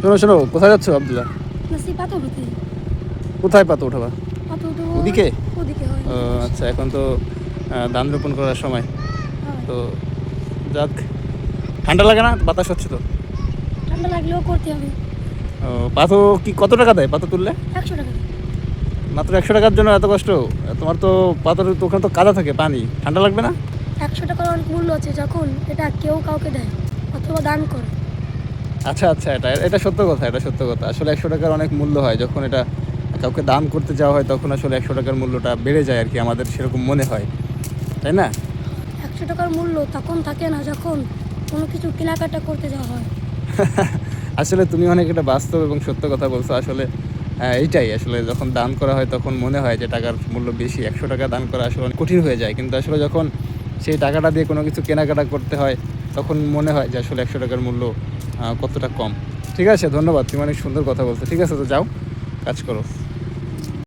শোনো শোনো, কোথায় যাচ্ছ আব্দুল্লাহ? নাসি পাতা উঠাতে। কোথায় পাতা উঠাবা? পাতা উঠাবো ওদিকে? ওদিকে হয়। ও আচ্ছা, এখন তো ধান রোপণ করার সময়, হয়। তো যাক, ঠান্ডা লাগে না? বাতাস হচ্ছে তো। ঠান্ডা লাগলেও করতে হবে। ও, পাথো কি কত টাকা দেয় পাতা তুললে? 100 টাকা। মাত্র 100 টাকার জন্য এত কষ্ট? তোমার তো পাতার তো ওখানে তো কাদা থাকে, পানি, ঠান্ডা লাগবে না? 100 টাকার অনেক মূল্য আছে যখন এটা কেউ কাউকে দেয় অথবা দান করে। আচ্ছা আচ্ছা, এটা এটা সত্য কথা, এটা সত্য কথা। আসলে 100 টাকার অনেক মূল্য হয় যখন এটা কাউকে দান করতে যাওয়া হয়, তখন আসলে 100 টাকার মূল্যটা বেড়ে যায় আর কি, আমাদের সেরকম মনে হয়, তাই না? 100 টাকার মূল্য তখন থাকে না যখন কোনো কিছু কেনাকাটা করতে যাওয়া হয়। আসলে তুমি অনেক এটা বাস্তব এবং সত্য কথা বলছো। আসলে এইটাই আসলে, যখন দান করা হয় তখন মনে হয় যে টাকার মূল্য বেশি, 100 টাকা দান করা আসলে অনেক কঠিন হয়ে যায়, কিন্তু আসলে যখন সেই টাকাটা দিয়ে কোনো কিছু কেনাকাটা করতে হয় তখন মনে হয় যে আসলে 100 টাকার মূল্য কতটা কম। ঠিক আছে, ধন্যবাদ, তুমি অনেক সুন্দর কথা বলছো। ঠিক আছে, তো যাও, কাজ করো।